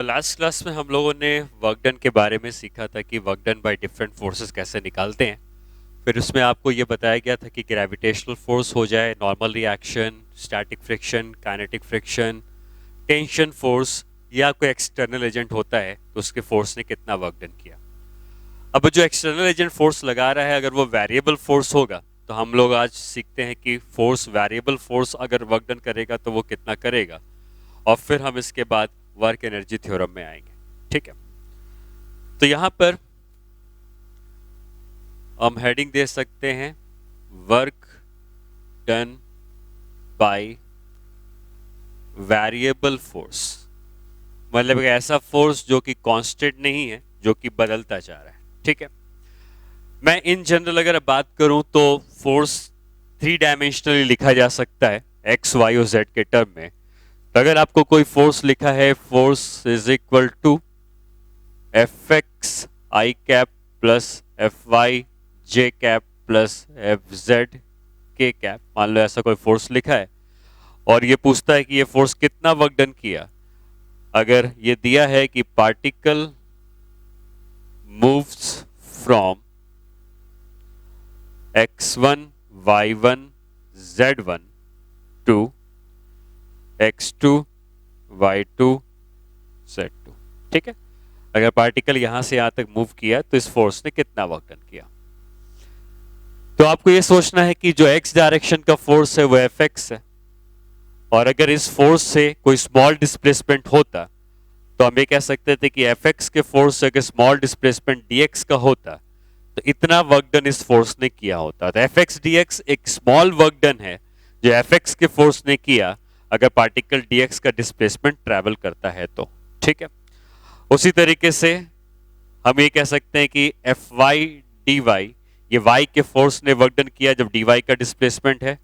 Last class में हम लोगों ने वर्क डन के बारे में सीखा था कि work done by different forces कैसे निकालते हैं। फिर उसमें आपको ये बताया गया था कि ग्रेविटेशनल फोर्स हो जाए, normal reaction, static friction, kinetic friction, tension force, या कोई एक्सटर्नल एजेंट होता है तो उसके फोर्स ने कितना वर्क डन किया। अब जो एक्सटर्नल एजेंट फोर्स लगा रहा है अगर वो वेरिएबल फोर्स होगा तो हम लोग आज सीखते हैं कि फोर्स वेरिएबल फोर्स अगर वर्क डन करेगा तो वो कितना करेगा, और फिर हम इसके बाद वर्क एनर्जी थ्योरम में आएंगे। ठीक है, तो यहां पर हम हेडिंग दे सकते हैं work done by variable force, मतलब एक ऐसा फोर्स जो कि कांस्टेंट नहीं है, जो कि बदलता जा रहा है। ठीक है, मैं इन जनरल अगर बात करूं तो फोर्स थ्री डायमेंशनली लिखा जा सकता है एक्स वाई और जेड के टर्म में। तो अगर आपको कोई फोर्स लिखा है force is equal to F X I cap plus F Y J cap plus F Z K cap, मान लो ऐसा कोई फोर्स लिखा है और ये पूछता है कि ये फोर्स कितना वर्क डन किया। अगर ये दिया है कि particle moves from x1 y1 z1 to x2 y2 z2, ठीक है, अगर पार्टिकल यहां से यहां तक मूव किया तो इस फोर्स ने कितना वर्क डन किया। तो आपको यह सोचना है कि जो x डायरेक्शन का फोर्स है वो Fx है, और अगर इस फोर्स से कोई स्मॉल डिस्प्लेसमेंट होता तो हम ये कह सकते थे कि Fx के फोर्स से अगर स्मॉल डिस्प्लेसमेंट dx का होता तो इतना वर्क डन इस फोर्स ने किया होता। तो Fx dx एक स्मॉल वर्क डन है जो Fx के फोर्स ने किया अगर पार्टिकल dx का डिस्प्लेसमेंट ट्रैवल करता है तो। ठीक है, उसी तरीके से हम ये कह सकते हैं कि Fy dy ये y के फोर्स ने वर्क डन किया जब dy का डिस्प्लेसमेंट है,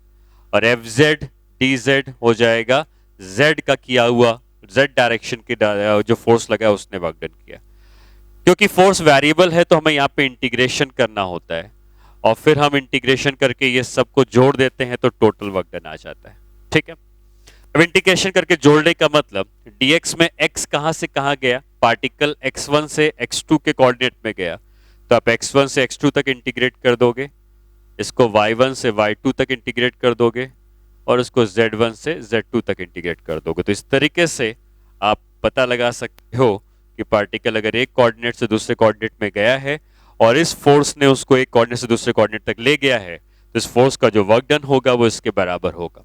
और Fz dz हो जाएगा z का किया हुआ, z डायरेक्शन के जो फोर्स लगा उसने वर्क डन किया। क्योंकि फोर्स वेरिएबल है तो हमें यहाँ पे इंटीग्रेशन करना होता है, और फिर हम इंटीग्रेशन करके ये सबको जोड़ देते हैं तो टोटल वर्क डन आ जाता है। ठीक है, अब इंटीग्रेशन करके जोड़ने का मतलब dx में x कहां से कहां गया, पार्टिकल x1 से x2 के कोऑर्डिनेट में गया, तो आप x1 से x2 तक इंटीग्रेट कर दोगे, इसको y1 से y2 तक इंटीग्रेट कर दोगे, और उसको z1 से z2 तक इंटीग्रेट कर दोगे। तो इस तरीके से आप पता लगा सकते हो कि पार्टिकल अगर एक कोऑर्डिनेट से दूसरे कोऑर्डिनेट में गया है और इस फोर्स ने उसको एक कोऑर्डिनेट से दूसरे कोऑर्डिनेट तक ले गया है तो इस फोर्स का जो वर्क डन होगा वो इसके बराबर होगा।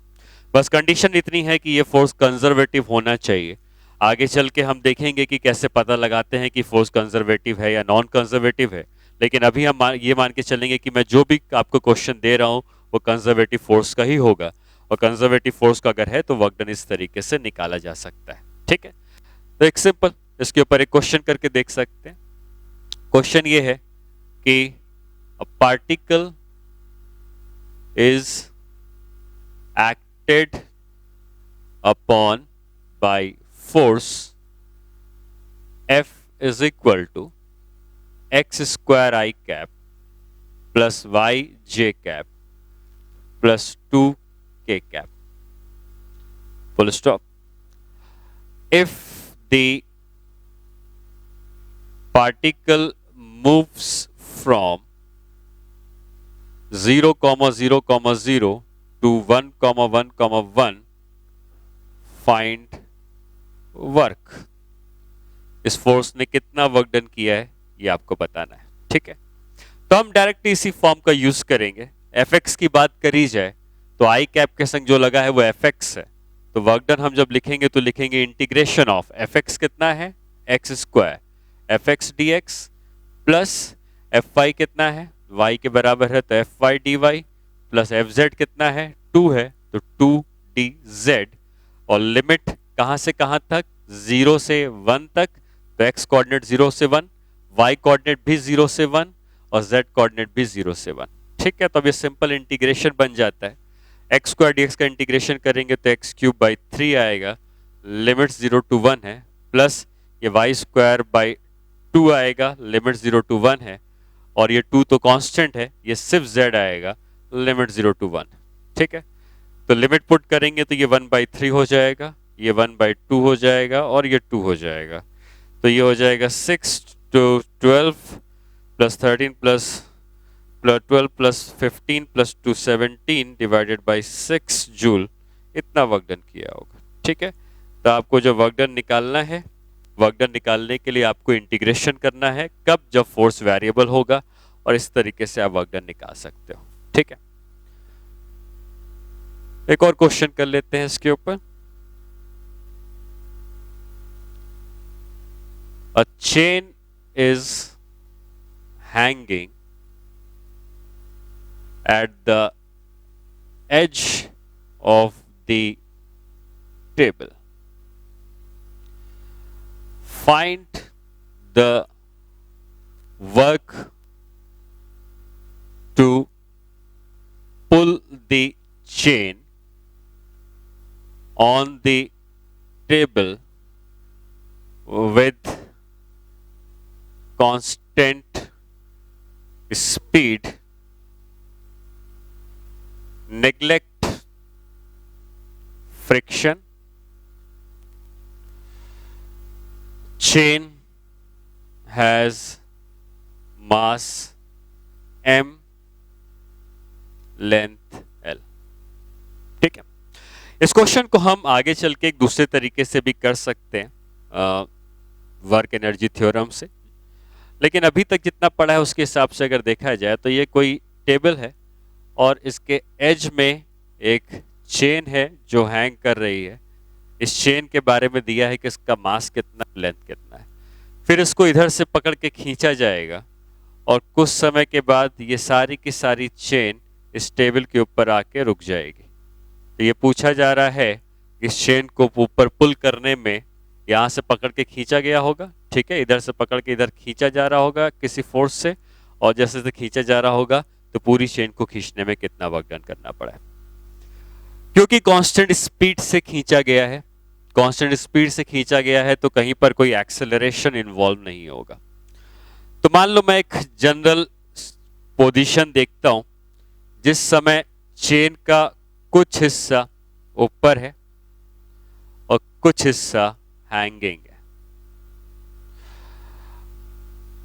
बस कंडीशन इतनी है कि ये फोर्स कंजर्वेटिव होना चाहिए। आगे चल के हम देखेंगे कि कैसे पता लगाते हैं कि फोर्स कंजर्वेटिव है या नॉन कंजर्वेटिव है, लेकिन अभी हम ये मान के चलेंगे कि मैं जो भी आपको क्वेश्चन दे रहा हूं वो कंजर्वेटिव फोर्स का ही होगा, और कंजर्वेटिव फोर्स का अगर है तो वर्क डन इस तरीके से निकाला जा सकता है। ठीक है, तो एक सिंपल इसके ऊपर एक क्वेश्चन करके देख सकते हैं। क्वेश्चन ये है कि a particle is acted upon by force F is equal to X square I cap plus Y J cap plus 2k cap, full stop. If the particle moves from 0, 0, 0 to 1, 1, 1, find work, इस force ने कितना work done किया है ये आपको बताना है। ठीक है, तो हम डायरेक्ट इसी फॉर्म का यूज करेंगे। Fx की बात करी जाए तो आई कैप के संग जो लगा है वो Fx है, तो वर्क डन हम जब लिखेंगे तो लिखेंगे इंटीग्रेशन ऑफ Fx कितना है x square Fx dx plus Fy कितना है y के बराबर है तो Fy dy प्लस Fz कितना है 2 है तो 2dz, और लिमिट कहां से कहां तक 0 से 1 तक, तो x कोऑर्डिनेट 0 से 1, y कोऑर्डिनेट भी 0 से 1 और z कोऑर्डिनेट भी 0 से 1। ठीक है, तो अब ये सिंपल इंटीग्रेशन बन जाता है। एक्स स्क्वायर डी एक्स का इंटीग्रेशन करेंगे तो एक्स क्यूब बाई 3 आएगा, लिमिट 0 to 1 है, प्लस ये वाई स्क्वायर बाई 2 आएगा, लिमिट 0 to 1 है, और ये 2 तो कांस्टेंट है, ये सिर्फ z आएगा, लिमिट 0 to 1। ठीक है, तो लिमिट पुट करेंगे तो ये 1/3 हो जाएगा, ये 1/2 हो जाएगा और ये 2 हो जाएगा। तो ये हो जाएगा 6 to 12 plus 13 plus 12 plus 15 plus 2 17 divided by 6 joule, इतना वर्क डन किया होगा। ठीक है, तो आपको जो वर्क डन निकालना है, वर्क डन निकालने के लिए आपको इंटीग्रेशन करना है, कब, जब फोर्स वेरिएबल होगा, और इस तरीके से आप वर्क डन निकाल सकते हो। ठीक है, एक और क्वेश्चन कर लेते हैं इसके ऊपर। A chain is hanging at the edge of the table. Find the work to pull the chain on the table with constant speed, neglect friction, chain has mass m, length l। ठीक है, इस question को हम आगे चल के एक दूसरे तरीके से भी कर सकते हैं वर्क एनर्जी थ्योरम से, लेकिन अभी तक जितना पढ़ा है उसके हिसाब से अगर देखा जाए तो ये कोई टेबल है और इसके एज में एक चेन है जो हैंग कर रही है। इस चेन के बारे में दिया है कि इसका मास कितना, लेंथ कितना है। फिर इसको इधर से पकड़ के खींचा जाएगा और कुछ समय के बाद ये सारी की सारी चेन इस टेबल के ऊपर आके रुक जाएगी। तो ये पूछा जा रहा है इस चेन को ऊपर पुल करने में यहाँ से पकड़ के खींचा गया होगा, ठीक है, इधर से पकड़ के इधर खींचा जा रहा होगा किसी फोर्स से, और जैसे जैसे खींचा जा रहा होगा तो पूरी चेन को खींचने में कितना वर्क डन करना पड़ा है। क्योंकि कांस्टेंट स्पीड से खींचा गया है, कांस्टेंट स्पीड से खींचा गया है तो कहीं पर कोई एक्सेलरेशन इन्वॉल्व नहीं होगा। तो मान लो मैं एक जनरल पोजीशन देखता हूं जिस समय चेन का कुछ हिस्सा ऊपर है और कुछ हिस्सा हैंगिंग है।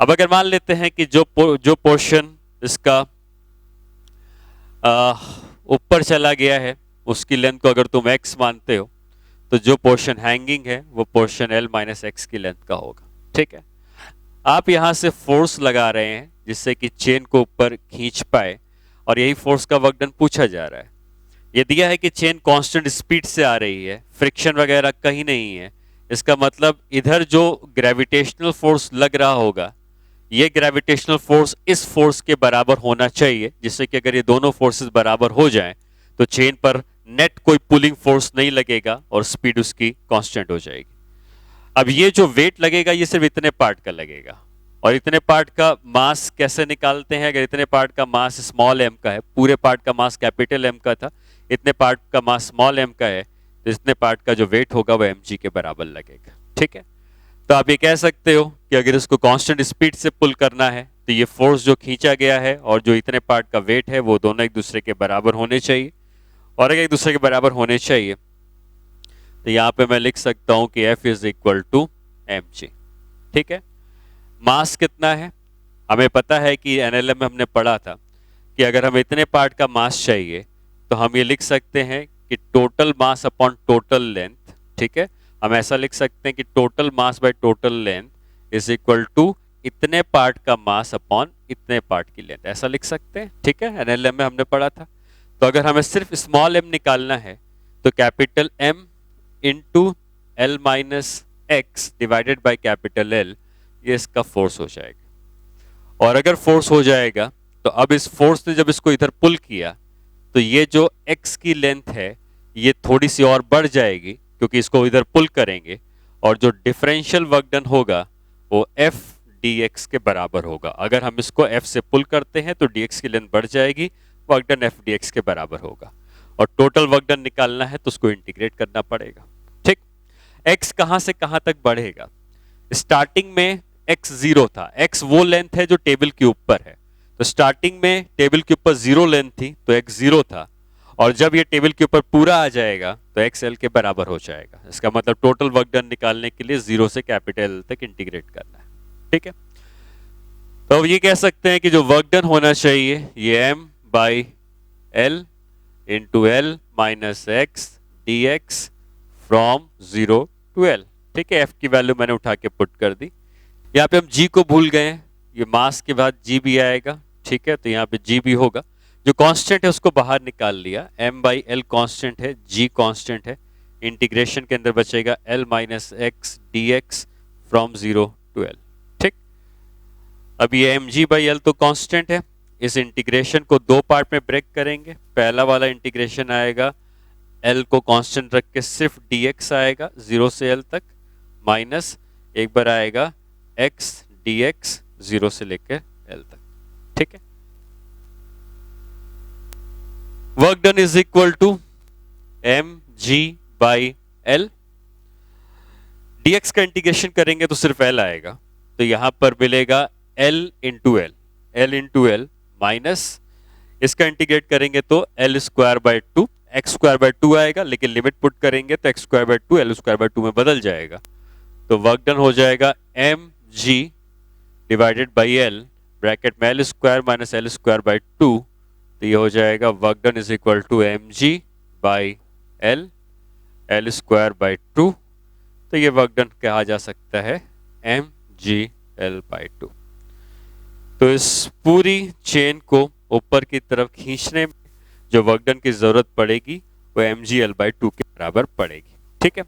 अब अगर मान लेते हैं कि जो पोर्शन इसका ऊपर चला गया है उसकी लेंथ को अगर तुम x मानते हो तो जो पोर्शन हैंगिंग है वो पोर्शन l माइनस एक्स की लेंथ का होगा। ठीक है, आप यहां से फोर्स लगा रहे हैं जिससे कि चेन को ऊपर खींच पाए और यही फोर्स का वर्क डन पूछा जा रहा है। ये दिया है कि चेन कांस्टेंट स्पीड से आ रही है, फ्रिक्शन वगैरह कहीं नहीं है। इसका मतलब इधर जो ग्रेविटेशनल फोर्स लग रहा होगा ये ग्रेविटेशनल फोर्स इस फोर्स के बराबर होना चाहिए, जिससे कि अगर ये दोनों फोर्सेस बराबर हो जाएं तो चेन पर नेट कोई पुलिंग फोर्स नहीं लगेगा और स्पीड उसकी कांस्टेंट हो जाएगी। अब ये जो वेट लगेगा ये सिर्फ इतने पार्ट का लगेगा, और इतने पार्ट का मास कैसे निकालते हैं? अगर इतने पार्ट का मास स्मॉल m का है, पूरे पार्ट का मास कैपिटल M का था, इतने पार्ट का मास स्मॉल m का है, तो इतने पार्ट का जो वेट होगा वो mg के बराबर लगेगा। ठीक है, तो आप ये कह सकते हो कि अगर इसको कांस्टेंट स्पीड से पुल करना है तो ये फोर्स जो खींचा गया है और जो इतने पार्ट का वेट है वो दोनों एक दूसरे के बराबर होने चाहिए, और अगर एक दूसरे के बराबर होने चाहिए तो यहाँ पे मैं लिख सकता हूँ कि F is equal to mg। ठीक है, मास कितना है हमें पता है कि NLM में हमने पढ़ा था कि अगर हमें इतने पार्ट का मास चाहिए तो हम ये लिख सकते हैं कि total mass upon total length. ठीक है, हम ऐसा लिख सकते हैं कि total mass by total length is equal to इतने पार्ट का मास अपॉन इतने पार्ट की लेंथ, ऐसा लिख सकते हैं। ठीक है, NLM में हमने पढ़ा था। तो अगर हमें सिर्फ स्मॉल m निकालना है तो capital M into L minus x divided by capital L, ये इसका फोर्स हो जाएगा। और अगर फोर्स हो जाएगा तो अब इस फोर्स ने जब इसको इधर पुल किया तो ये जो x की लेंथ है ये थोड़ी सी और बढ़ जाएगी क्योंकि इसको इधर पुल करेंगे, और जो डिफरेंशियल वर्क डन होगा वो F dx के बराबर होगा। अगर हम इसको F से पुल करते हैं तो dx की लेंथ बढ़ जाएगी, वर्क डन F dx के बराबर होगा, और टोटल वर्क डन निकालना है तो उसको इंटीग्रेट करना पड़ेगा। ठीक, x कहां से कहां तक बढ़ेगा? स्टार्टिंग में x 0 था, x वो लेंथ है जो टेबल के ऊपर है, तो स्टार्टिंग में टेबल के ऊपर 0 लेंथ थी तो x 0 था, और जब ये टेबल के ऊपर पूरा आ जाएगा तो एक्स एल के बराबर हो जाएगा। इसका मतलब टोटल वर्क डन निकालने के लिए 0 से कैपिटल एल तक इंटीग्रेट करना है। ठीक है, तो अब ये कह सकते हैं कि जो वर्क डन होना चाहिए ये m by L into L minus x D x from 0 to L. ठीक है, f की वैल्यू मैंने उठा के पुट कर दी। यहाँ पे हम g को भूल गए हैं, ये मास के बाद g भी आएगा। ठीक है, तो यहाँ पे g भी होगा, जो कांस्टेंट है उसको बाहर निकाल लिया, m बाई एल कांस्टेंट है, g कांस्टेंट है, इंटीग्रेशन के अंदर बचेगा l minus x D x from 0 to L. ठीक, अब ये mg बाई एल तो कांस्टेंट है, इस इंटीग्रेशन को दो पार्ट में ब्रेक करेंगे। पहला वाला इंटीग्रेशन आएगा l को कांस्टेंट रख के सिर्फ dx आएगा 0 से l तक, माइनस एक बार आएगा x dx 0 से लेकर l तक। ठीक है, work done is equal to mg by l। dx का इंटीग्रेशन करेंगे तो सिर्फ l आएगा, तो यहां पर मिलेगा l इंटू एल माइनस इसका इंटीग्रेट करेंगे तो l square by 2 x square by 2 आएगा, लेकिन लिमिट पुट करेंगे तो x square by 2 L square by 2 में बदल जाएगा। तो वर्क डन हो जाएगा mg divided by L, bracket में L square minus L square by 2, तो ये हो जाएगा work done is equal to mg by L square by 2। तो ये वर्क डन कहा जा सकता है mg l बाय 2। तो इस पूरी चेन को ऊपर की तरफ खींचने में जो वर्क डन की जरूरत पड़ेगी वो mg l बाय 2 के बराबर पड़ेगी। ठीक है,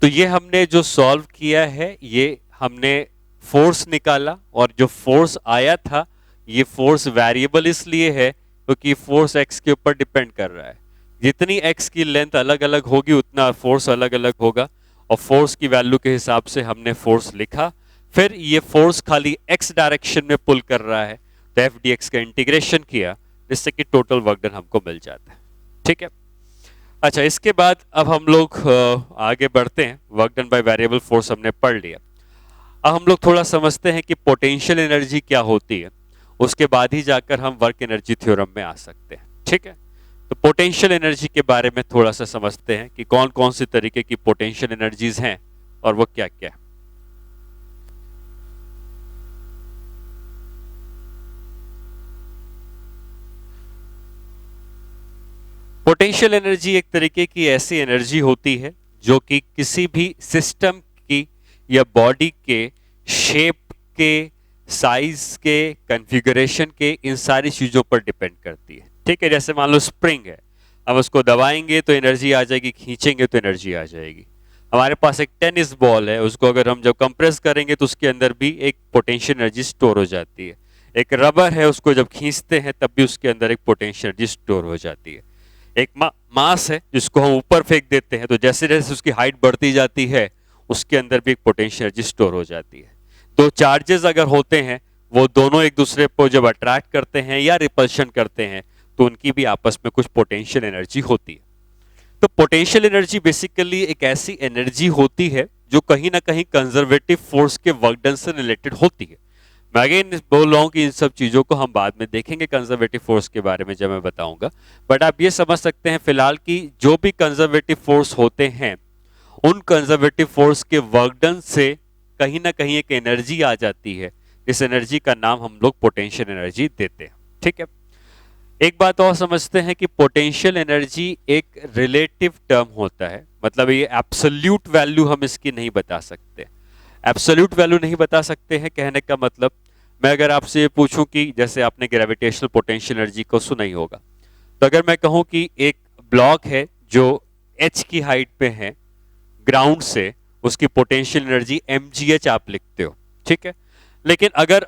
तो ये हमने जो सॉल्व किया है, ये हमने फोर्स निकाला, और जो फोर्स आया था ये फोर्स वेरिएबल इसलिए है क्योंकि फोर्स x के ऊपर डिपेंड कर रहा है। जितनी x की लेंथ अलग अलग होगी उतना फोर्स अलग अलग होगा, और फोर्स की वैल्यू के हिसाब से हमने फोर्स लिखा। फिर ये फोर्स खाली x डायरेक्शन में पुल कर रहा है, तो f dx का इंटीग्रेशन किया, जिससे कि टोटल वर्क डन हमको मिल जाता है। ठीक है, अच्छा, इसके बाद अब हम लोग आगे बढ़ते हैं। Work done by variable force हमने पढ़ लिया, अब हम लोग थोड़ा समझते हैं कि पोटेंशियल एनर्जी क्या होती है, उसके बाद ही जाकर हम वर्क एनर्जी थ्योरम में आ सकते हैं। ठीक है, तो पोटेंशियल एनर्जी के बारे में थोड़ा सा समझते हैं कि कौन कौन से तरीके की पोटेंशियल एनर्जीज हैं और वो क्या क्या है। पोटेंशियल एनर्जी एक तरीके की ऐसी एनर्जी होती है जो कि किसी भी सिस्टम की या बॉडी के शेप के, साइज के, कॉन्फ़िगरेशन के, इन सारी चीजों पर डिपेंड करती है। ठीक है, जैसे मान लो स्प्रिंग है, हम उसको दबाएंगे तो एनर्जी आ जाएगी, खींचेंगे तो एनर्जी आ जाएगी। हमारे पास एक टेनिस बॉल है, उसको अगर हम जब कंप्रेस करेंगे तो उसके अंदर भी एक पोटेंशियल एनर्जी स्टोर हो जाती है। एक रबर है, उसको जब खींचते हैं तब भी उसके अंदर एक पोटेंशियल एनर्जी स्टोर हो जाती है। एक मास है जिसको हम ऊपर फेंक देते हैं, तो जैसे जैसे उसकी हाइट बढ़ती जाती है उसके अंदर भी एक पोटेंशियल एनर्जी स्टोर हो जाती है। दो चार्जेस अगर होते हैं, वो दोनों एक दूसरे को जब अट्रैक्ट करते हैं या रिपल्शन करते हैं तो उनकी भी आपस में कुछ पोटेंशियल एनर्जी होती है। तो पोटेंशियल एनर्जी बेसिकली एक ऐसी एनर्जी होती है जो कहीं ना कहीं कंजर्वेटिव फोर्स के वर्क डन से रिलेटेड होती है। मैं अगेन बोल रहा हूं कि इन सब चीजों को हम बाद में देखेंगे कंजर्वेटिव फोर्स के बारे में जब मैं बताऊंगा, बट आप ये समझ सकते हैं फिलहाल कि जो भी कंजर्वेटिव फोर्स होते हैं उन कंजर्वेटिव फोर्स के वर्क डन से कहीं ना कहीं एक एनर्जी आ जाती है। इस एनर्जी का नाम हम लोग पोटेंशियल एनर्जी देते हैं। ठीक है, एक बात और समझते हैं कि पोटेंशियल एनर्जी एक रिलेटिव टर्म होता है, मतलब ये एब्सोल्यूट वैल्यू हम इसकी नहीं बता सकते। एब्सोल्यूट वैल्यू नहीं बता सकते हैं कहने का मतलब, मैं अगर आपसे ये पूछूं कि जैसे आपने ग्रेविटेशनल पोटेंशियल एनर्जी को सुना ही होगा, तो अगर मैं कहूं कि एक ब्लॉक है जो h की हाइट पे है ग्राउंड से, उसकी पोटेंशियल एनर्जी mgh आप लिखते हो। ठीक है, लेकिन अगर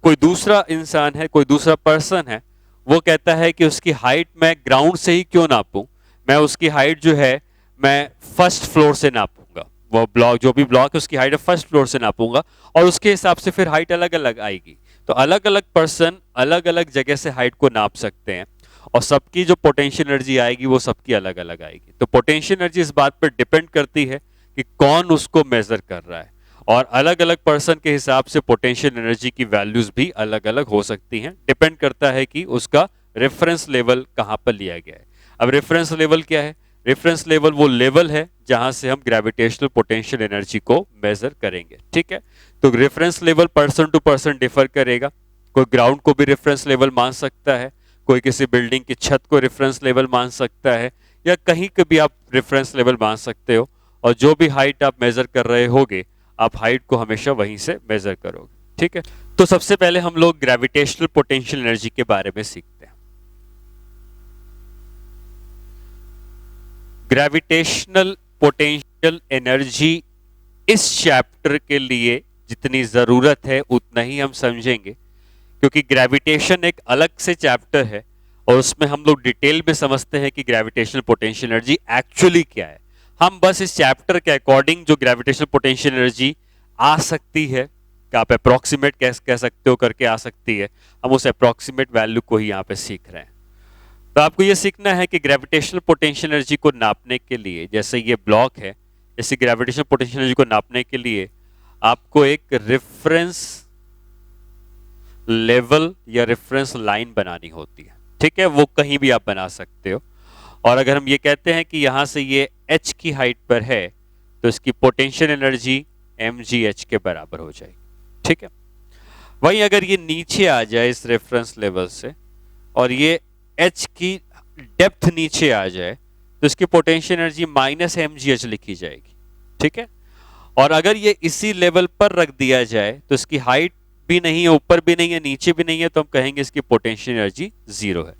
कोई दूसरा इंसान है, कोई दूसरा पर्सन है, वो कहता है कि उसकी हाइट मैं ग्राउंड से ही क्यों नापूं, मैं उसकी हाइट जो है मैं फर्स्ट फ्लोर से नापूंगा, वो ब्लॉक जो भी ब्लॉक है उसकी हाइट फर्स्ट फ्लोर से नापूंगा, और उसके हिसाब से फिर हाइट अलग अलग आएगी। तो अलग अलग पर्सन अलग अलग जगह से हाइट को नाप सकते हैं, और सबकी जो पोटेंशियल एनर्जी आएगी वो सबकी अलग अलग आएगी। तो पोटेंशियल एनर्जी इस बात पर डिपेंड करती है कि कौन उसको मेजर कर रहा है, और अलग अलग पर्सन के हिसाब से पोटेंशियल एनर्जी की वैल्यूज भी अलग अलग हो सकती हैं। डिपेंड करता है कि उसका रेफरेंस लेवल कहां पर लिया गया है। अब रेफरेंस लेवल क्या है? रेफरेंस लेवल वो लेवल है जहां से हम ग्रेविटेशनल पोटेंशियल एनर्जी को मेजर करेंगे, ठीक है। तो reference level person to person differ करेगा। कोई ग्राउंड को भी रेफरेंस लेवल मान सकता है, कोई किसी बिल्डिंग की छत को रेफरेंस लेवल मान सकता है, या कहीं के भी आप रेफरेंस लेवल मान सकते हो। और जो भी हाइट आप मेजर कर रहे होगे, आप हाइट को हमेशा वहीं से मेजर करोगे, ठीक है। तो सबसे पहले हम लोग ग्रेविटेशनल पोटेंशियल एनर्जी के बारे में सीखते हैं। ग्रेविटेशनल पोटेंशियल एनर्जी इस चैप्टर के लिए जितनी जरूरत है उतना ही हम समझेंगे, क्योंकि ग्रेविटेशन एक अलग से चैप्टर है और उसमें हम लोग डिटेल में समझते हैं कि ग्रेविटेशनल पोटेंशियल एनर्जी एक्चुअली क्या है। हम बस इस चैप्टर के अकॉर्डिंग जो ग्रेविटेशनल पोटेंशियल एनर्जी आ सकती है, कि आप अप्रोक्सीमेट कह सकते हो करके आ सकती है, हम उस अप्रोक्सीमेट वैल्यू को ही यहाँ पे सीख रहे हैं। तो आपको ये सीखना है कि ग्रेविटेशनल पोटेंशियल एनर्जी को नापने के लिए, जैसे ये ब्लॉक है, इसी ग्रेविटेशनल पोटेंशियल एनर्जी को नापने के लिए आपको एक रेफरेंस लेवल या रेफरेंस लाइन बनानी होती है, ठीक है। वो कहीं भी आप बना सकते हो। और अगर हम ये कहते हैं कि यहां से ये h की हाइट पर है, तो इसकी पोटेंशियल एनर्जी mgh के बराबर हो जाएगी, ठीक है। वहीं अगर ये नीचे आ जाए इस रेफरेंस लेवल से और ये h की डेप्थ नीचे आ जाए, तो इसकी पोटेंशियल एनर्जी -mgh लिखी जाएगी, ठीक है। और अगर ये इसी लेवल पर रख दिया जाए तो इसकी हाइट भी नहीं है, ऊपर भी नहीं है, नीचे भी नहीं है, तो हम कहेंगे इसकी पोटेंशियल एनर्जी 0 है।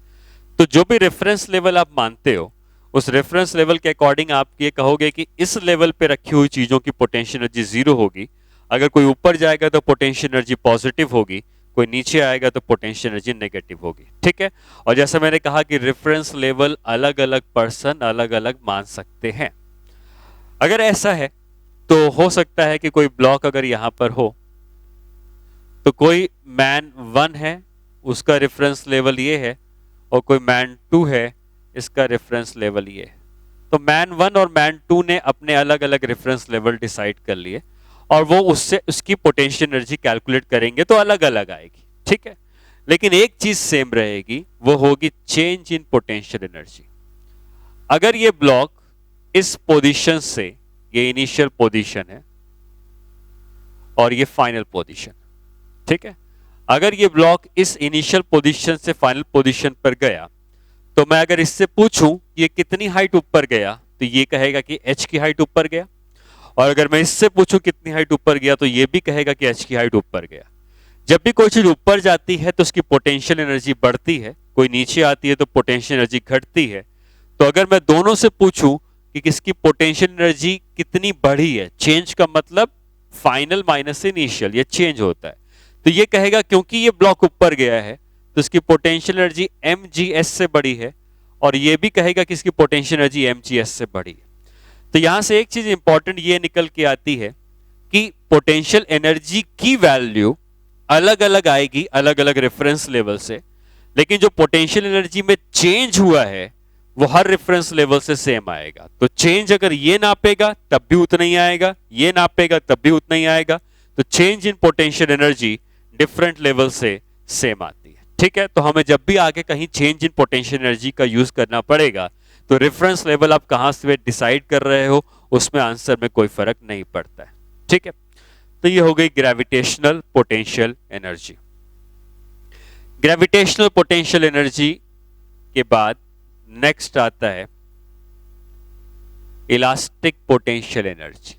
तो जो भी रेफरेंस लेवल आप मानते हो, उस रेफरेंस लेवल के अकॉर्डिंग आप ये कहोगे कि इस लेवल पे रखी हुई चीजों की पोटेंशियल एनर्जी 0 होगी। अगर कोई ऊपर जाएगा तो पोटेंशियल एनर्जी पॉजिटिव होगी, कोई नीचे आएगा तो पोटेंशियल एनर्जी नेगेटिव होगी, ठीक है। और जैसा मैंने कहा कि रेफरेंस लेवल अलग अलग पर्सन अलग अलग मान सकते हैं। अगर ऐसा है तो हो सकता है कि कोई ब्लॉक अगर यहां पर हो, तो कोई मैन 1 है, उसका रेफरेंस लेवल ये है, और कोई मैन 2 है, इसका रेफरेंस लेवल ये है। तो मैन 1 और मैन 2 ने अपने अलग अलग रेफरेंस लेवल डिसाइड कर लिए और वो उससे उसकी पोटेंशियल एनर्जी कैलकुलेट करेंगे तो अलग अलग आएगी, ठीक है। लेकिन एक चीज सेम रहेगी, वो होगी चेंज इन पोटेंशियल एनर्जी। अगर ये ब्लॉक इस पोजीशन से, ये इनिशियल पोजीशन है और ये फाइनल पोजीशन, ठीक है। अगर ये ब्लॉक इस इनिशियल पोजीशन से फाइनल पोजीशन पर गया, तो मैं अगर इससे पूछूं ये कितनी हाइट ऊपर गया, तो ये कहेगा कि h की हाइट ऊपर गया। और अगर मैं इससे पूछूं कितनी हाइट ऊपर गया, तो ये भी कहेगा कि h की हाइट ऊपर गया। जब भी कोई चीज ऊपर जाती है तो उसकी पोटेंशियल एनर्जी बढ़ती है, कोई नीचे आती है तो पोटेंशियल एनर्जी घटती है। तो अगर मैं दोनों से पूछूं कि किसकी पोटेंशियल एनर्जी कितनी बढ़ी है, चेंज का मतलब फाइनल माइनस इनिशियल, ये चेंज होता है, तो ये कहेगा क्योंकि ये ब्लॉक ऊपर गया है तो इसकी पोटेंशियल एनर्जी mgs से बड़ी है, और ये भी कहेगा कि इसकी पोटेंशियल एनर्जी mgs से बड़ी है। तो यहां से एक चीज इंपॉर्टेंट ये निकल के आती है कि पोटेंशियल एनर्जी की वैल्यू अलग अलग आएगी अलग अलग रेफरेंस लेवल से, लेकिन जो पोटेंशियल एनर्जी में चेंज हुआ है वो हर रेफरेंस लेवल से सेम आएगा। तो चेंज अगर ये नापेगा तब भी उतना ही आएगा, ये नापेगा तब भी उतना ही आएगा। तो change in potential energy different level से सेम आती है, ठीक है। तो हमें जब भी आगे कहीं चेंज इन पोटेंशियल एनर्जी का यूज करना पड़ेगा, तो रेफरेंस लेवल आप कहां से डिसाइड कर रहे हो उसमें आंसर में कोई फर्क नहीं पड़ता है, ठीक है। तो ये हो गई gravitational potential energy. Gravitational potential energy के बाद नेक्स्ट आता है elastic potential energy.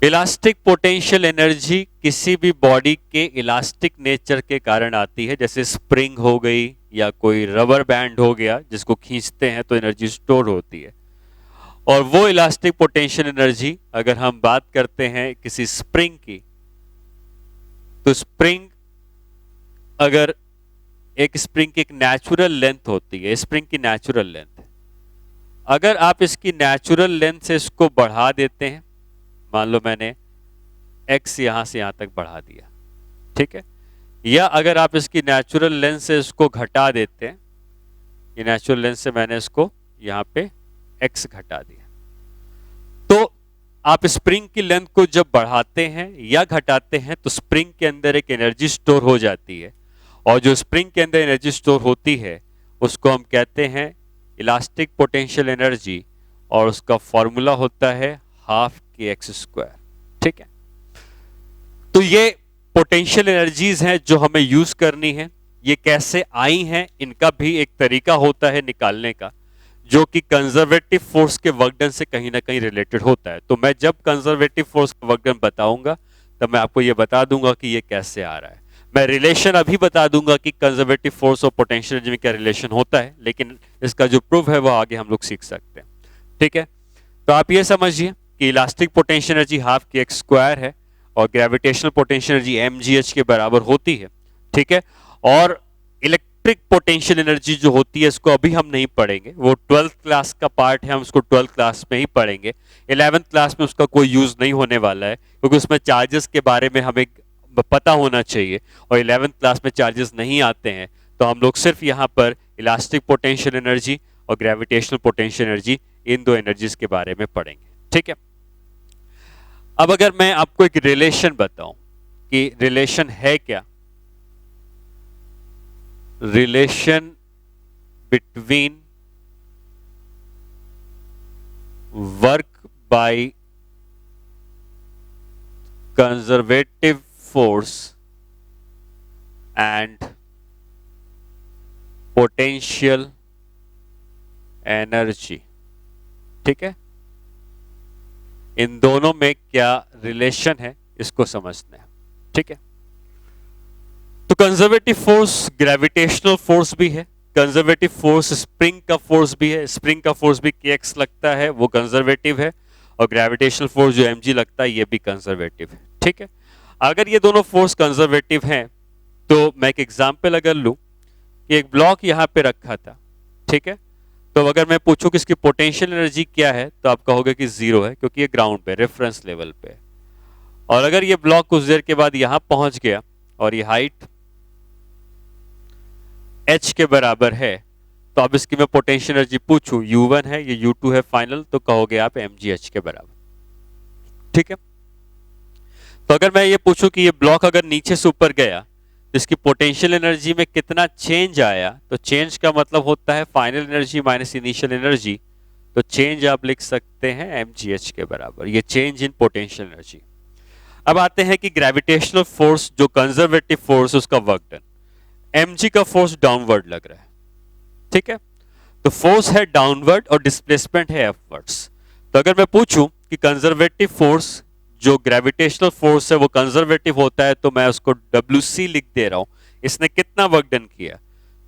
Elastic potential energy किसी भी बॉडी के इलास्टिक नेचर के कारण आती है, जैसे स्प्रिंग हो गई या कोई रबर बैंड हो गया जिसको खींचते हैं तो एनर्जी स्टोर होती है। और वो इलास्टिक पोटेंशियल एनर्जी अगर हम बात करते हैं किसी स्प्रिंग की, तो स्प्रिंग अगर एक स्प्रिंग की एक नेचुरल लेंथ होती है, स्प्रिंग की नेचुरल लेंथ, अगर आप इसकी नेचुरल लेंथ से इसको बढ़ा देते हैं, मान लो मैंने x यहां से यहां तक बढ़ा दिया, ठीक है, या अगर आप इसकी नेचुरल लेंथ से इसको घटा देते हैं, ये नेचुरल लेंथ से मैंने इसको यहां पे x घटा दिया, तो आप स्प्रिंग की लेंथ को जब बढ़ाते हैं या घटाते हैं तो स्प्रिंग के अंदर एक एनर्जी स्टोर हो जाती है, और जो स्प्रिंग के अंदर एनर्जी स्टोर होती है उसको हम कहते हैं इलास्टिक पोटेंशियल एनर्जी, और उसका फॉर्मूला होता है हाफ के एक्स स्क्वायर। ठीक है, तो ये पोटेंशियल एनर्जीज हैं जो हमें यूज करनी है। ये कैसे आई हैं इनका भी एक तरीका होता है निकालने का, जो कि कंजर्वेटिव फोर्स के वर्क डन से कहीं ना कहीं रिलेटेड होता है। तो मैं जब कंजर्वेटिव फोर्स का वर्क डन बताऊंगा तब मैं आपको ये बता दूंगा कि ये कैसे आ रहा है। मैं रिलेशन अभी बता दूंगा कि कंजर्वेटिव फोर्स और पोटेंशियल एनर्जी में क्या रिलेशन होता है, लेकिन इसका जो प्रूफ है वो आगे हम लोग सीख सकते हैं। ठीक है, तो आप ये समझिए कि इलास्टिक पोटेंशियल एनर्जी हाफ के एक्स स्क्वायर है और ग्रेविटेशनल पोटेंशियल एनर्जी mgh के बराबर होती है। ठीक है, और इलेक्ट्रिक पोटेंशियल एनर्जी जो होती है इसको अभी हम नहीं पढ़ेंगे, वो 12th क्लास का पार्ट है, हम उसको 12th क्लास में ही पढ़ेंगे। 11th क्लास में उसका कोई यूज नहीं होने वाला है, क्योंकि उसमें चार्जेस के बारे में हमें पता होना चाहिए, और 11th क्लास में चार्जेस नहीं आते हैं। तो हम लोग सिर्फ यहाँ पर इलास्टिक पोटेंशियल एनर्जी और ग्रेविटेशनल पोटेंशियल एनर्जी, इन दो एनर्जीज के बारे में पढ़ेंगे। ठीक है, अब अगर मैं आपको एक रिलेशन बताऊं कि रिलेशन है क्या, relation between work by conservative force and potential energy. ठीक है, इन दोनों में क्या रिलेशन है इसको समझना है। ठीक है, तो कंजर्वेटिव फोर्स ग्रेविटेशनल फोर्स भी है, कंजर्वेटिव फोर्स स्प्रिंग का फोर्स भी है, स्प्रिंग का फोर्स भी kx लगता है, वो कंजर्वेटिव है, और ग्रेविटेशनल फोर्स जो mg लगता है ये भी कंजर्वेटिव है। ठीक है, अगर ये दोनों फोर्स कंजर्वेटिव हैं तो मैं एक एग्जांपल अगर लूं कि एक ब्लॉक यहां पे रखा था। ठीक है, तो अगर मैं पूछूं कि इसकी पोटेंशियल एनर्जी क्या है तो आप कहोगे कि 0 है, क्योंकि ये ग्राउंड पे रेफरेंस लेवल पे है। और अगर ये ब्लॉक कुछ देर के बाद यहां पहुंच गया और ये हाइट h के बराबर है, तो अब इसकी मैं पोटेंशियल एनर्जी पूछूं, u1 है, ये u2 है फाइनल, तो कहोगे आप mgh के बराबर। ठीक है, तो अगर मैं ये पूछूं कि ये ब्लॉक अगर नीचे से ऊपर गया तो इसकी पोटेंशियल एनर्जी में कितना चेंज आया, तो चेंज का मतलब होता है final energy minus initial energy, तो चेंज आप लिख सकते हैं mgh के बराबर, ये चेंज इन पोटेंशियल एनर्जी। अब आते हैं कि ग्रेविटेशनल फोर्स जो कंजर्वेटिव फोर्स उसका वर्क डन, mg का फोर्स डाउनवर्ड लग रहा है। ठीक है, तो फोर्स है डाउनवर्ड और डिस्प्लेसमेंट है अपवर्ड्स। तो अगर मैं पूछूं कि कंजर्वेटिव फोर्स जो ग्रेविटेशनल फोर्स है वो कंजर्वेटिव होता है, तो मैं उसको WC लिख दे रहा हूं, इसने कितना वर्क डन किया,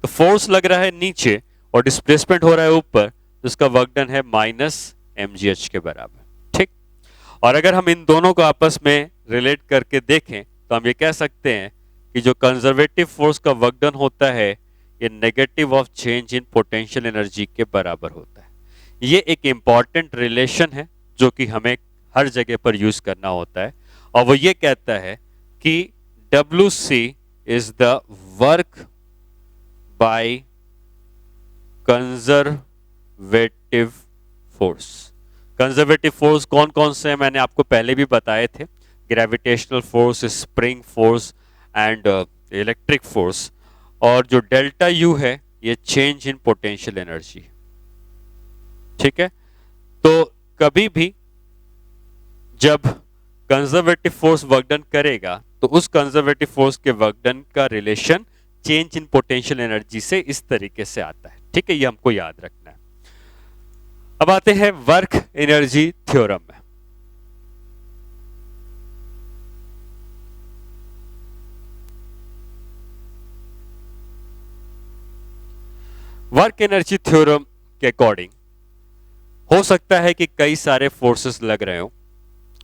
तो फोर्स लग रहा है नीचे और डिस्प्लेसमेंट हो रहा है ऊपर, तो उसका वर्क डन है माइनस mgh के बराबर। ठीक, और अगर हम इन दोनों को आपस में रिलेट करके देखें तो हम ये कह सकते हैं कि जो कंजर्वेटिव फोर्स का वर्क डन होता है ये negative of change in potential energy के बराबर होता है। ये एक इंपॉर्टेंट रिलेशन है जो कि हमें हर जगह पर यूज करना होता है, और वो ये कहता है कि WC is the work by conservative force. Conservative force कौन कौन से हैं मैंने आपको पहले भी बताए थे, gravitational force, spring force and electric force, और जो डेल्टा U है ये चेंज इन पोटेंशियल एनर्जी। ठीक है, तो कभी भी जब कंजर्वेटिव फोर्स वर्क डन करेगा तो उस कंजर्वेटिव फोर्स के वर्क डन का relation change in potential energy से इस तरीके से आता है। ठीक है, ये हमको याद रखना है। अब आते हैं वर्क एनर्जी थ्योरम में। वर्क एनर्जी थ्योरम के अकॉर्डिंग हो सकता है कि कई सारे फोर्सेस लग रहे हो,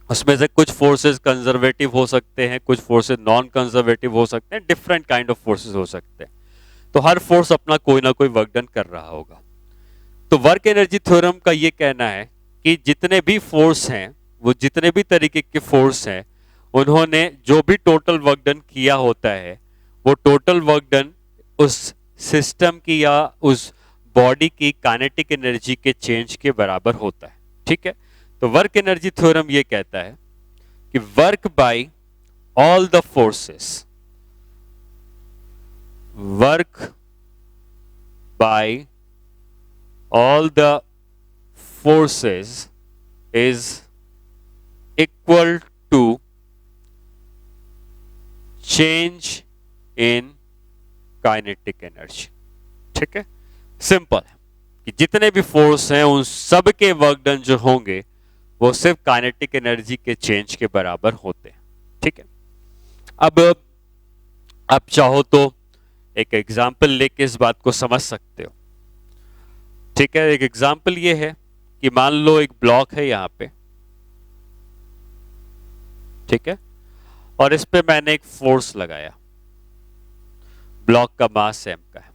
उसमें से कुछ फोर्सेस कंजर्वेटिव हो सकते हैं, कुछ फोर्सेस नॉन कंजर्वेटिव हो सकते हैं, डिफरेंट काइंड ऑफ फोर्सेस हो सकते हैं। तो हर फोर्स अपना कोई ना कोई वर्क डन कर रहा होगा। तो वर्क एनर्जी थ्योरम का ये कहना है कि जितने भी फोर्स हैं, वो जितने भी तरीके के फोर्स हैं, उन्होंने जो भी टोटल वर्क डन किया होता है वो टोटल वर्क डन उस सिस्टम की या उस बॉडी की काइनेटिक एनर्जी के चेंज के बराबर होता है। ठीक है, तो वर्क एनर्जी थ्योरम ये कहता है कि work by all the forces work by all the forces is equal to change in kinetic energy. ठीक है, सिंपल है कि जितने भी फोर्स हैं उन सब के वर्क डन जो होंगे वो सिर्फ काइनेटिक एनर्जी के चेंज के बराबर होते हैं। ठीक है, अब आप चाहो तो एक एग्जाम्पल लेके इस बात को समझ सकते हो। ठीक है, एक एग्जाम्पल ये है कि मान लो एक ब्लॉक है यहां पे, ठीक है, और इस पे मैंने एक फोर्स लगाया, ब्लॉक का मास m का है,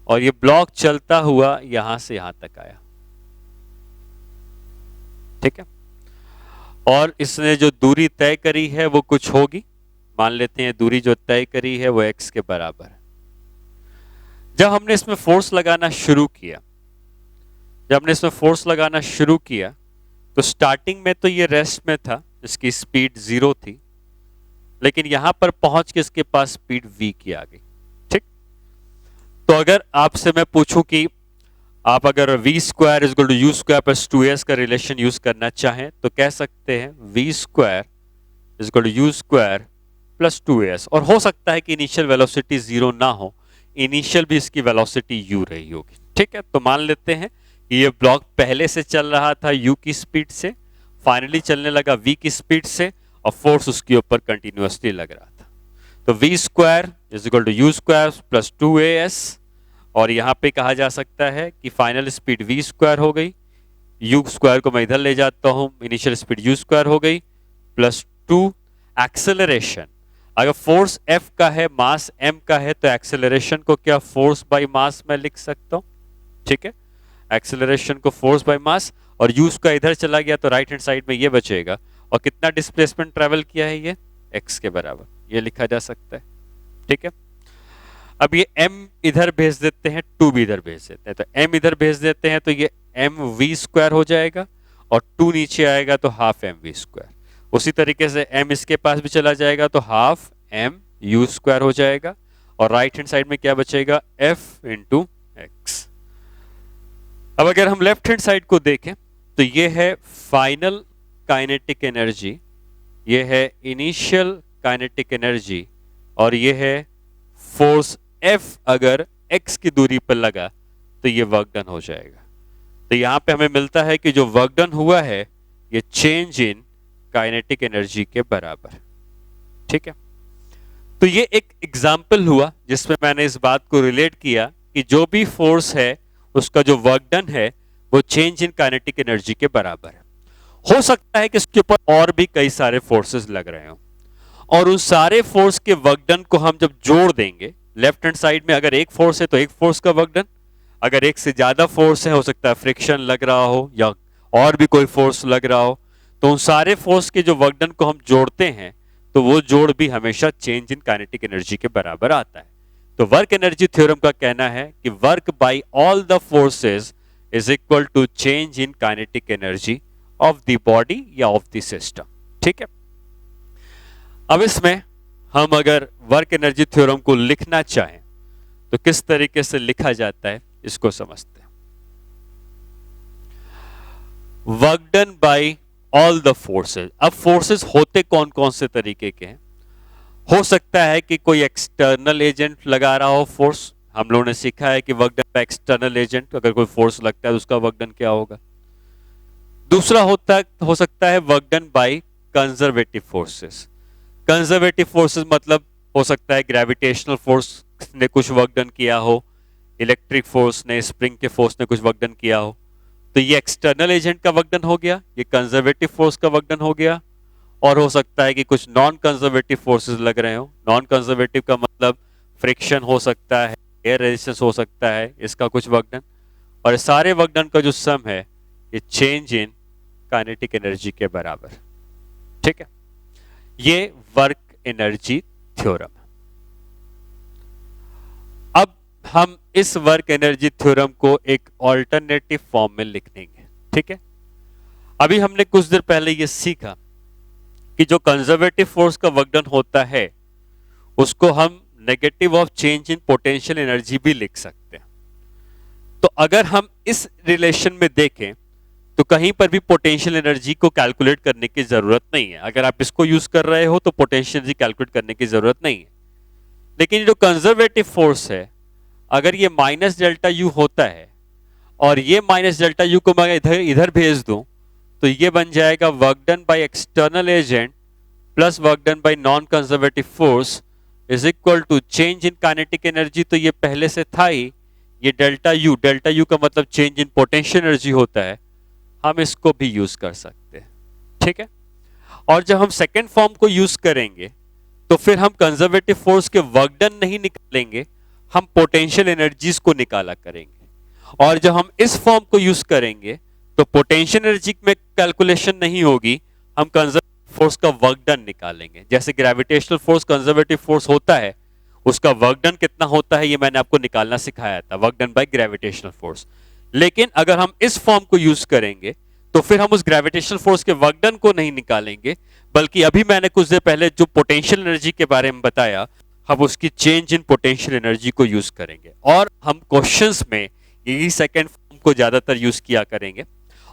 और ये ब्लॉक चलता हुआ यहां से यहां तक आया। ठीक है, और इसने जो दूरी तय करी है वो कुछ होगी, मान लेते हैं दूरी जो तय करी है वो x के बराबर है। जब हमने इसमें फोर्स लगाना शुरू किया, तो स्टार्टिंग में तो ये रेस्ट में था, इसकी स्पीड 0 थी, लेकिन यहां पर पहुंच के इसके पास स्पीड v की आ गई। ठीक, तो अगर आपसे मैं पूछूं कि आप अगर v square is equal to u square plus 2s का रिलेशन यूज करना चाहें तो कह सकते हैं v square is equal to u square plus 2s, और हो सकता है कि इनिशियल वेलोसिटी 0 ना हो, इनिशियल भी इसकी वेलोसिटी u रही होगी। ठीक है, तो मान लेते हैं कि ये ब्लॉक पहले से चल रहा था u की स्पीड से, फाइनली चलने लगा v की स्पीड से, और फोर्स उसके ऊपर कंटिन्यूअसली लग रहा था। तो v square is equal to u square plus 2as, और यहां पे कहा जा सकता है कि फाइनल स्पीड v स्क्वायर हो गई, u स्क्वायर को मैं इधर ले जाता हूं, इनिशियल स्पीड u स्क्वायर हो गई, प्लस 2 एक्सेलरेशन। अगर फोर्स F का है, मास m का है, तो एक्सेलरेशन को क्या फोर्स बाय मास में लिख सकता हूं। ठीक है, एक्सेलरेशन को फोर्स बाय मास, और u का इधर चला गया तो राइट हैंड साइड में ये बचेगा, और कितना डिस्प्लेसमेंट ट्रेवल किया है ये x के बराबर, ये लिखा जा सकता है। ठीक है, अब ये m इधर भेज देते हैं, 2 भी इधर भेज देते हैं, तो m इधर भेज देते हैं तो ये mv स्क्वायर हो जाएगा, और 2 नीचे आएगा तो हाफ mv स्क्वायर। उसी तरीके से m इसके पास भी चला जाएगा तो हाफ m u स्क्वायर हो जाएगा, और राइट हैंड साइड में क्या बचेगा, f इंटू एक्स। अब अगर हम लेफ्ट हैंड साइड को देखें तो ये है फाइनल काइनेटिक एनर्जी, ये है इनिशियल काइनेटिक एनर्जी, और ये है फोर्स F अगर x की दूरी पर लगा तो ये वर्क डन हो जाएगा। तो यहां पे हमें मिलता है कि जो वर्क डन हुआ है ये चेंज इन काइनेटिक एनर्जी के बराबर। ठीक है, तो ये एक एग्जाम्पल हुआ जिसमें मैंने इस बात को रिलेट किया कि जो भी फोर्स है उसका जो वर्क डन है वो चेंज इन काइनेटिक एनर्जी के बराबर है। हो सकता है कि इसके ऊपर और भी कई सारे फोर्सेस लग रहे हो, और उन सारे फोर्स के वर्क डन को हम जब जोड़ देंगे, लेफ्ट हैंड साइड में अगर एक फोर्स है तो एक फोर्स का वर्क डन, अगर एक से ज्यादा फोर्स है, हो सकता है फ्रिक्शन लग रहा हो या और भी कोई फोर्स लग रहा हो, तो उन सारे फोर्स के जो वर्क डन को हम जोड़ते हैं तो वो जोड़ भी हमेशा चेंज इन काइनेटिक एनर्जी के बराबर आता है। तो वर्क एनर्जी थ्योरम का कहना है कि work by all the forces is equal to change in kinetic energy of the body या ऑफ द सिस्टम। ठीक है, अब इसमें हम अगर वर्क एनर्जी थ्योरम को लिखना चाहें तो किस तरीके से लिखा जाता है इसको समझते हैं। Work done bye all the forces. अब फोर्सेस होते कौन कौन से तरीके के हैं, हो सकता है कि कोई एक्सटर्नल एजेंट लगा रहा हो फोर्स, हम लोगों ने सीखा है कि work done by external agent, अगर कोई फोर्स लगता है तो उसका वर्क डन क्या होगा। दूसरा हो सकता है work done by conservative forces. Conservative forces मतलब हो सकता है ग्रेविटेशनल फोर्स ने कुछ वर्क डन किया हो, इलेक्ट्रिक फोर्स ने, स्प्रिंग के फोर्स ने कुछ वर्क डन किया हो, तो ये एक्सटर्नल एजेंट का वर्क डन हो गया, ये कंजर्वेटिव फोर्स का वर्क डन हो गया। और हो सकता है कि कुछ नॉन कंजर्वेटिव फोर्सेस लग रहे हो। नॉन कंजर्वेटिव का मतलब फ्रिक्शन हो सकता है, एयर रेजिस्टेंस हो सकता है, इसका कुछ वर्क डन, और सारे वर्क डन का जो सम है ये चेंज इन काइनेटिक एनर्जी के बराबर। ठीक है, ये वर्क एनर्जी थ्योरम है। अब हम इस वर्क एनर्जी थ्योरम को एक ऑल्टरनेटिव फॉर्म में लिख देंगे। ठीक है, अभी हमने कुछ देर पहले ये सीखा कि जो कंजर्वेटिव फोर्स का वर्क डन होता है उसको हम negative of change in potential energy भी लिख सकते हैं। तो अगर हम इस रिलेशन में देखें तो कहीं पर भी पोटेंशियल एनर्जी को कैलकुलेट करने की जरूरत नहीं है। अगर आप इसको यूज कर रहे हो तो पोटेंशियल एनर्जी कैलकुलेट करने की जरूरत नहीं है। लेकिन जो कंजर्वेटिव फोर्स है, अगर ये माइनस डेल्टा यू होता है और ये माइनस डेल्टा यू को मैं इधर इधर भेज दूं तो ये बन जाएगा work done by external agent plus work done by non conservative force is equal to change in kinetic energy. तो ये पहले से था ही, ये डेल्टा यू का मतलब चेंज इन पोटेंशियल एनर्जी होता है, हम इसको भी यूज कर सकते हैं। ठीक है, और जब हम सेकेंड फॉर्म को यूज करेंगे तो फिर हम कंजर्वेटिव फोर्स के वर्क डन नहीं निकालेंगे, हम पोटेंशियल एनर्जीज को निकाला करेंगे। और जब हम इस फॉर्म को यूज करेंगे तो पोटेंशियल एनर्जी में कैलकुलेशन नहीं होगी, हम कंजर्वेटिव फोर्स का वर्क डन निकालेंगे। जैसे ग्रेविटेशनल फोर्स कंजर्वेटिव फोर्स होता है, उसका वर्क डन कितना होता है ये मैंने आपको निकालना सिखाया था, work done by gravitational force. लेकिन अगर हम इस फॉर्म को यूज करेंगे तो फिर हम उस ग्रेविटेशनल फोर्स के वर्क डन को नहीं निकालेंगे, बल्कि अभी मैंने कुछ देर पहले जो पोटेंशियल एनर्जी के बारे में बताया, हम उसकी चेंज इन पोटेंशियल एनर्जी को यूज करेंगे। और हम क्वेश्चंस में यही सेकंड फॉर्म को ज्यादातर यूज किया करेंगे।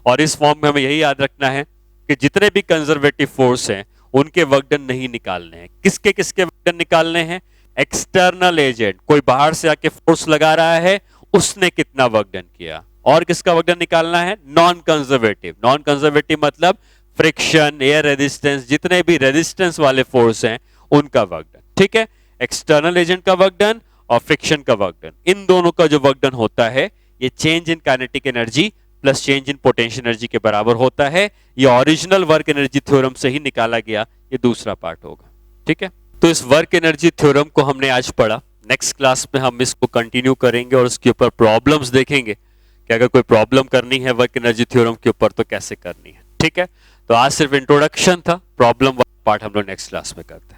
और इस फॉर्म में हमें यही याद रखना है कि जितने भी कंजर्वेटिव फोर्स हैं उनके वर्क डन नहीं निकालने हैं। किसके किसके वर्क डन निकालने हैं? एक्सटर्नल एजेंट, कोई बाहर से आके फोर्स लगा रहा है, उसने कितना वर्क डन किया। और किसका वर्क डन निकालना है? Non conservative. नॉन कंजर्वेटिव मतलब फ्रिक्शन, एयर रेजिस्टेंस, जितने भी रेजिस्टेंस वाले फोर्स हैं उनका वर्क डन। ठीक है, एक्सटर्नल एजेंट का वर्क डन और फ्रिक्शन का वर्क डन, इन दोनों का जो वर्क डन होता है ये change in kinetic energy plus change in potential energy के बराबर होता है। ये ओरिजिनल वर्क एनर्जी थ्योरम से ही निकाला गया, ये दूसरा पार्ट होगा। ठीक है, तो इस वर्क एनर्जी थ्योरम को हमने आज पढ़ा। नेक्स्ट क्लास में हम इसको कंटिन्यू करेंगे और उसके ऊपर प्रॉब्लम्स देखेंगे कि अगर कोई प्रॉब्लम करनी है वर्क एनर्जी थ्योरम के ऊपर तो कैसे करनी है। ठीक है, तो आज सिर्फ इंट्रोडक्शन था, प्रॉब्लम पार्ट हम लोग नेक्स्ट क्लास में करते हैं।